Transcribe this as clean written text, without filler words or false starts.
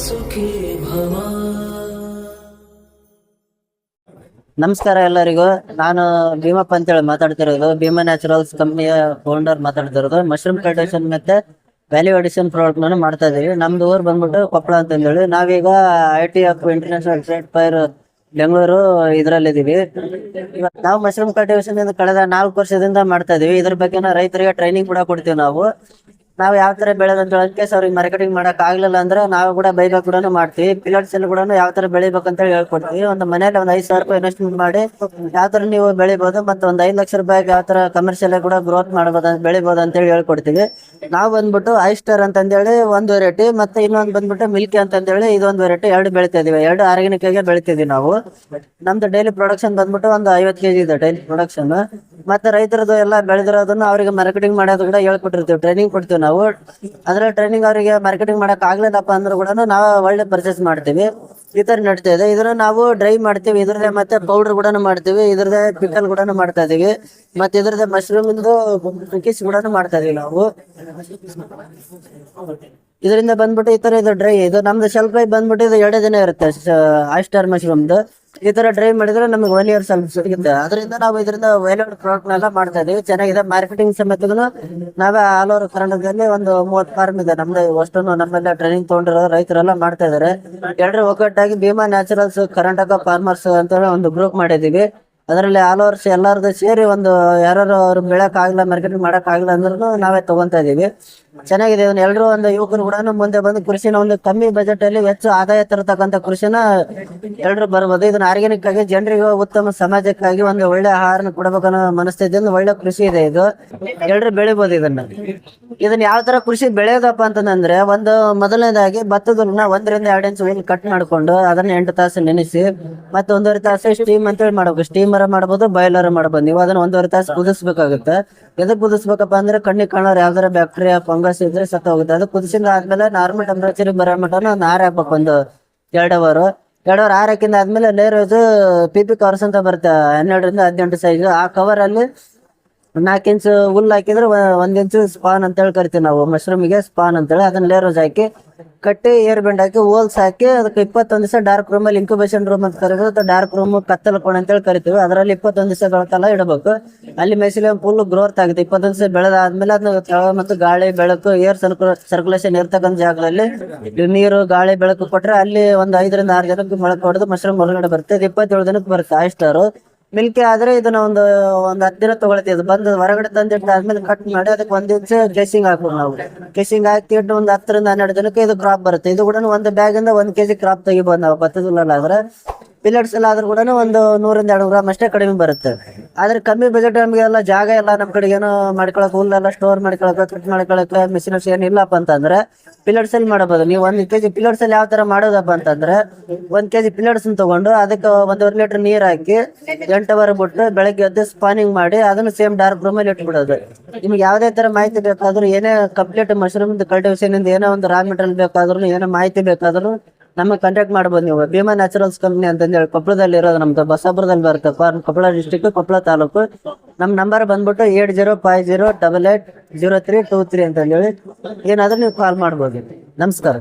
ಸುಖಿ ಭವ. ನಮಸ್ಕಾರ ಎಲ್ಲರಿಗೂ. ನಾನು ಭೀಮಪ್ಪ ಅಂತೇಳಿ ಮಾತಾಡ್ತಿರೋದು. ಭೀಮಾ ನ್ಯಾಚುರಲ್ಸ್ ಕಂಪ್ನಿಯ ಫೌಂಡರ್ ಮಾತಾಡ್ತಿರೋದು. ಮಶ್ರೂಮ್ ಕಲ್ಟಿವೇಶನ್ ಮತ್ತೆ ವ್ಯಾಲ್ಯೂ ಅಡಿಷನ್ ಪ್ರಾಡಕ್ಟ್ ನಾನು ಮಾಡ್ತಾ ಇದೀವಿ. ನಮ್ದು ಊರು ಬಂದ್ಬಿಟ್ಟು ಕೊಪ್ಪಳ ಅಂತ ಹೇಳಿ. ನಾವೀಗ ITF international trade fair Bengaluru ಇದರಲ್ಲಿದ್ದೀವಿ. ಇವತ್ತು ನಾವು ಮಶ್ರೂಮ್ ಕಲ್ಟಿವೇಶನ್ ಕಳೆದ 4 ವರ್ಷದಿಂದ ಮಾಡ್ತಾ ಇದೀವಿ. ಇದ್ರ ಬಗ್ಗೆ ರೈತರಿಗೆ ಟ್ರೈನಿಂಗ್ ಕೂಡ ಕೊಡ್ತೀವಿ. ನಾವು ಯಾವ ತರ ಬೆಳೆದಂತ ಕೇಸ್ ಅವ್ರಿಗೆ ಮಾರ್ಕೆಟಿಂಗ್ ಮಾಡಕ್ ಆಗ್ಲಿಲ್ಲ ಅಂದ್ರೆ ನಾವು ಕೂಡ ಬೈಬೇಕು ಕೂಡ ಮಾಡ್ತೀವಿ. ಪಿಲಟ್ಸ್ ಎಲ್ಲ ಕೂಡ ಯಾವ ತರ ಬೆಳಿಬೇಕಂತ ಹೇಳಿ ಹೇಳ್ಕೊಡ್ತೀವಿ. ಒಂದು ಮನೇಲಿ ಒಂದು 5,000 ರೂಪಾಯಿ ಇನ್ವೆಸ್ಟ್ಮೆಂಟ್ ಮಾಡಿ ಯಾವ ತರ ನೀವು ಬೆಳಿಬಹುದು, ಮತ್ತೆ ಒಂದು 5 ಲಕ್ಷ ರೂಪಾಯಿಗೆ ಯಾವ ತರ ಕಮರ್ಷಿಯಲ್ ಕೂಡ ಗ್ರೋತ್ ಮಾಡಬಹುದು, ಬೆಳಿಬಹುದು ಅಂತ ಹೇಳಿ ಹೇಳ್ಕೊಡ್ತೀವಿ. ನಾವು ಬಂದ್ಬಿಟ್ಟು ಐಸ್ಟರ್ ಅಂತಂದೇಳಿ ಒಂದು ವೆರೈಟಿ, ಮತ್ತೆ ಇನ್ನೊಂದು ಬಂದ್ಬಿಟ್ಟು ಮಿಲ್ಕಿ ಅಂತಂದೇಳಿ ಇದೊಂದು ವೆರೈಟಿ, ಎರಡು ಬೆಳಿತಾ ಇದೀವಿ. ಎರಡು ಆರ್ಗ್ಯಾನಿಕ್ ಆಗಿ ಬೆಳಿತಿದೀವಿ ನಾವು. ನಮ್ದು ಡೈಲಿ ಪ್ರೊಡಕ್ಷನ್ ಬಂದ್ಬಿಟ್ಟು ಒಂದು 50 kg ಇದೆ ಡೈಲಿ ಪ್ರೊಡಕ್ಷನ್. ಮತ್ತೆ ರೈತರದ್ದು ಎಲ್ಲ ಬೆಳೆದಿರೋದನ್ನ ಅವರಿಗೆ ಮಾರ್ಕೆಟಿಂಗ್ ಮಾಡೋದು ಕೂಡ ಹೇಳ್ಕೊಟ್ಟಿರ್ತೀವಿ, ಟ್ರೈನಿಂಗ್ ಕೊಡ್ತೀವಿ ನಾವು. ಅದ್ರ ಟ್ರೈನಿಂಗ್ ಅವರಿಗೆ ಮಾರ್ಕೆಟಿಂಗ್ ಮಾಡಕ್ ಆಗ್ಲಿಲ್ಲಪ್ಪ ಅಂದ್ರೆ ಕೂಡ ನಾವು ಒಳ್ಳೆ ಪರ್ಚೇಸ್ ಮಾಡ್ತೀವಿ. ಈ ತರ ನಡೀತಾ ಇದೆ. ಇದನ್ನ ನಾವು ಡ್ರೈ ಮಾಡ್ತೀವಿ, ಇದ್ರದೇ ಮತ್ತೆ ಪೌಡರ್ ಕೂಡ ಮಾಡ್ತೀವಿ, ಇದ್ರದೇ ಪಿಕಲ್ ಕೂಡ ಮಾಡ್ತಾ ಇದೀವಿ, ಮತ್ತೆ ಇದ್ರದೇ ಮಶ್ರೂಮ್ ಕುಕೀಸ್ ಕೂಡ ಮಾಡ್ತಾ ಇದೀವಿ ನಾವು. ಇದರಿಂದ ಬಂದ್ಬಿಟ್ಟು ಈ ತರ ಇದು ಡ್ರೈ, ಇದು ನಮ್ದು ಶೆಲ್ಫ್ ಲೈಫ್ ಬಂದ್ಬಿಟ್ಟು ಇದು 2 ದಿನ ಇರುತ್ತೆ. ಆಯಿಸ್ಟರ್ ಮಶ್ರೂಮ್ದು ಈ ತರ ಡ್ರೈ ಮಾಡಿದ್ರೆ ನಮ್ಗೆ 1 year ಸಿಗುತ್ತೆ. ಅದರಿಂದ ನಾವು ಇದರಿಂದ ವ್ಯಾಲ್ಯೂಡ್ ಪ್ರಾಡಕ್ಟ್ ನೆಲ್ಲ ಮಾಡ್ತಾ ಇದೀವಿ. ಚೆನ್ನಾಗಿದೆ. ಮಾರ್ಕೆಟಿಂಗ್ ಸಮೇತ ನಾವೇ ಆಲ್ ಓವರ್ ಕರ್ನಾಟಕದಲ್ಲಿ ಒಂದು 30 ಫಾರ್ಮ್ ಇದೆ ನಮ್ದು. ಅಷ್ಟು ನಮ್ಮೆಲ್ಲ ಟ್ರೈನಿಂಗ್ ತಗೊಂಡಿರೋ ರೈತರೆಲ್ಲ ಮಾಡ್ತಾ ಇದಾರೆ. ಎಲ್ಲರೂ ಒಗ್ಗಟ್ಟಾಗಿ ಭೀಮಾ ನ್ಯಾಚುರಲ್ಸ್ ಕರ್ನಾಟಕ ಫಾರ್ಮರ್ಸ್ ಅಂತ ಒಂದು ಗ್ರೂಪ್ ಮಾಡಿದೀವಿ. ಅದರಲ್ಲಿ ಆಲ್ ಓವರ್ ಎಲ್ಲಾರ್ದು ಸೇರಿ ಒಂದು ಯಾರು ಅವ್ರು ಬೆಳಕ್ ಆಗ್ಲ ಮಾರ್ಕೆಟಿಂಗ್ ಮಾಡಕ್ ಆಗ್ಲ ಅಂದ್ರೂ ನಾವೇ ತಗೊಂತಾ ಇದೀವಿ. ಚೆನ್ನಾಗಿದೆ. ಇದನ್ನ ಎಲ್ಲರೂ ಒಂದು ಯುವಕರು ಕೂಡ ಮುಂದೆ ಬಂದು ಕೃಷಿನ ಒಂದು ಕಮ್ಮಿ ಬಜೆಟ್ ಅಲ್ಲಿ ಹೆಚ್ಚು ಆದಾಯ ತರತಕ್ಕಂತ ಕೃಷಿನ ಎಲ್ಲರೂ ಬರ್ಬೋದು. ಇದನ್ನ ಆರ್ಗ್ಯಾನಿಕ್ ಆಗಿ ಜನರಿಗೆ ಉತ್ತಮ ಸಮಾಜಕ್ಕಾಗಿ ಒಂದು ಒಳ್ಳೆ ಆಹಾರನ ಕೊಡಬೇಕನ್ನೋ ಮನಸ್ಥಿತಿಯಿಂದ ಒಳ್ಳೆ ಕೃಷಿ ಇದೆ ಇದು. ಎಲ್ಲರೂ ಬೆಳಿಬೋದು ಇದನ್ನ ಯಾವ ತರ ಕೃಷಿ ಬೆಳೆಯೋದಪ್ಪ ಅಂತಂದ್ರೆ, ಒಂದು ಮೊದಲನೇದಾಗಿ ಭತ್ತದನ್ನ 1 ರಿಂದ 2 ಇಂಚ್ ವೈಲ್ ಕಟ್ ಮಾಡ್ಕೊಂಡು ಅದನ್ನ 8 ತಾಸು ನೆನೆಸಿ, ಮತ್ತೆ 1.5 ತಾಸು ಸ್ಟೀಮ್ ಅಂತೇಳಿ ಮಾಡ್ಬೇಕು. ಸ್ಟೀಮರ್ ಮಾಡ್ಬೋದು, ಬಾಯ್ಲರ್ ಮಾಡ್ಬೋದು. ನೀವು ಅದನ್ನ 1.5 ತಾಸು ಕುದಿಸ್ಬೇಕಾಗುತ್ತೆ. ಎದಕ್ ಕುದಿಸ್ಬೇಕಪ್ಪ ಅಂದ್ರೆ ಕಣ್ಣಿಗೆ ಕಾಣೋರು ಯಾವ್ದಾರ ಬ್ಯಾಕ್ಟೀರಿಯಾ ಫಂಗಸ್ ಇದ್ರೆ ಸತ್ತ ಹೋಗುತ್ತೆ. ಅದು ಕುದಿಸಿದ ಆದ್ಮೇಲೆ ನಾರ್ಮಲ್ ಟೆಂಪರೇಚರ್ ಬರೋ ಮಟನ ನಾರ್ ಹಾಕ್ಬೇಕು. ಒಂದು 2 ಅವರ್ ಆರ್ ಹಾಕಿಂದ ಆದ್ಮೇಲೆ ಲೇರೋದು PP ಕವರ್ಸ್ ಅಂತ ಬರುತ್ತೆ, 12 ರಿಂದ 18 ಸೈಜ್. ಆ ಕವರ್ ಅಲ್ಲಿ 4 ಇಂಚ್ ಹುಲ್ ಹಾಕಿದ್ರೆ 1 ಇಂಚ್ ಸ್ಪಾನ್ ಅಂತ ಹೇಳಿ ಕರಿತೀವಿ ನಾವು. ಮಶ್ರೂಮಿಗೆ ಸ್ಪಾನ್ ಅಂತೇಳಿ ಅದನ್ನ ಲೇರೋಸ್ ಹಾಕಿ ಕಟ್ಟಿ ಏರ್ ಬೆಂಡ್ ಹಾಕಿ ಹೋಲ್ಸ್ ಹಾಕಿ ಅದಕ್ಕೆ 21 ದಿವಸ ಡಾರ್ಕ್ ರೂಮ್ ಅಲ್ಲಿ ಇನ್ಕ್ಯುಬೇಷನ್ ರೂಮ್ ಅಂತ ಕರೀಬೋದು. ಡಾರ್ಕ್ ರೂಮ್ ಕತ್ತಲ ಕೋಣೆ ಅಂತೇಳಿ ಕರಿತೀವಿ. ಅದರಲ್ಲಿ 21 ದಿವಸಗಳ ಕಾಲ ಇಡಬೇಕು. ಅಲ್ಲಿ ಮೆಸಿಲಿ ಫುಲ್ ಗ್ರೋತ್ ಆಗುತ್ತೆ. 21 ದಿವಸ ಬೆಳೆದಾದ್ಮೇಲೆ ಅದನ್ನ ಮತ್ತು ಗಾಳಿ ಬೆಳಕು ಏರ್ ಸರ್ಕ್ಯುಲೇಷನ್ ಇರ್ತಕ್ಕಂಥ ಜಾಗದಲ್ಲಿ ನೀರು ಗಾಳಿ ಬೆಳಕು ಕೊಟ್ರೆ ಅಲ್ಲಿ ಒಂದು 5 ರಿಂದ 6 ದಿನಕ್ಕೆ ಮೊಳಕೆ ಹೊಡೆದು ಮಶ್ರೂಮ್ ಹೊರಗಡೆ ಬರುತ್ತೆ. 27 ದಿನಕ್ಕೆ ಬರುತ್ತೆ ಆಯಿಸ್ಟರ್. ಮಿಲ್ಕಿ ಆದ್ರೆ ಇದನ್ನ ಒಂದು 10 ದಿನ ತಗೊಳ್ತೀವಿ. ಇದು ಬಂದು ಹೊರಗಡೆ ತಂದಿಟ್ಟಾದ್ಮೇಲೆ ಕಟ್ ಮಾಡಿ ಅದಕ್ಕೆ 1 ಇಂಚ್ ಕೆಸಿಂಗ್ ಹಾಕ್ಬೋದು ನಾವು. ಕೆಸಿಂಗ್ ಹಾಕಿ ಇಟ್ಟು ಒಂದು 10 ರಿಂದ 12 ದಿನಕ್ಕೆ ಇದು ಕ್ರಾಪ್ ಬರುತ್ತೆ. ಇದು ಕೂಡ ಒಂದು ಬ್ಯಾಗ್ ಇಂದ 1 kg ಕ್ರಾಪ್ ತೆಗಿಬೋದು ನಾವು. ಭತ್ತದಲ್ಲಾದ್ರೆ ಪಿಲೆಟ್ಸ್ ಎಲ್ಲ ಆದ್ರೂ ಕೂಡ ಒಂದು 100 ರಿಂದ 200 ಗ್ರಾಮ್ ಅಷ್ಟೇ ಕಡಿಮೆ ಬರುತ್ತೆ. ಆದ್ರೆ ಕಮ್ಮಿ ಬಜೆಟ್ ನಮಗೆಲ್ಲ ಜಾಗ ಎಲ್ಲ ನಮ್ಮ ಕಡೆ ಏನೋ ಮಾಡ್ಕೊಳಕ್, ಹುಲ್ಲೆಲ್ಲ ಸ್ಟೋರ್ ಮಾಡ್ಕೊಳಕ್, ಕಟ್ ಮಾಡ್ಕೊಳಕ್ ಮಿಷಿನರ್ಸ್ ಏನಿಲ್ಲಪ್ಪ ಅಂತಂದ್ರೆ ಪಿಲೆಟ್ಸ್ ಅಲ್ಲಿ ಮಾಡಬಹುದು. ನೀವು 1 kg ಪಿಲೆಟ್ಸ್ ಅಲ್ಲಿ ಯಾವ ತರ ಮಾಡೋದಪ್ಪ ಅಂತಂದ್ರೆ, 1 kg ಪಿಲೆಟ್ಸ್ ತಗೊಂಡು ಅದಕ್ಕೆ 1.5 ಲೀಟರ್ ನೀರ್ ಹಾಕಿ 8 ಅವರ್ ಬಿಟ್ಟು ಬೆಳಗ್ಗೆ ಎದ್ದು ಸ್ಪಾನಿಂಗ್ ಮಾಡಿ ಅದನ್ನು ಸೇಮ್ ಡಾರ್ಕ್ ರೂಮ್ ಅಲ್ಲಿ ಇಟ್ಬಿಡೋದು. ನಿಮ್ಗೆ ಯಾವ್ದೇ ತರ ಮಾಹಿತಿ ಬೇಕಾದ್ರೂ, ಏನೇ ಕಂಪ್ಲೀಟ್ ಮಶ್ರೂಮ್ ಕಲ್ಟಿವೇಶನ್ ಇಂದ ಏನೋ ಒಂದು ರಾ ಮೆಟೀರಿಯಲ್ ಬೇಕಾದ್ರೂ, ಏನೋ ಮಾಹಿತಿ ಬೇಕಾದ್ರೂ ನಮಗೆ ಕಾಂಟ್ಯಾಕ್ಟ್ ಮಾಡ್ಬೋದು ನೀವು. ಭೀಮಾ ನ್ಯಾಚುರಲ್ಸ್ ಕಂಪ್ನಿ ಅಂತಂದೇಳಿ ಕೊಪ್ಪಳದಲ್ಲಿ ಇರೋದು. ನಮ್ದು ಬಸಾಪುರದಲ್ಲಿ ಬರುತ್ತೆ. ಕೊಪ್ಪಳ ಡಿಸ್ಟಿಕ್, ಕೊಪ್ಪಳ ತಾಲೂಕು. ನಮ್ಮ ನಂಬರ್ ಬಂದ್ಬಿಟ್ಟು 8050880323 ಅಂತಂದೇಳಿ. ಏನಾದ್ರೂ ನೀವು ಕಾಲ್ ಮಾಡ್ಬೋದು. ನಮಸ್ಕಾರ.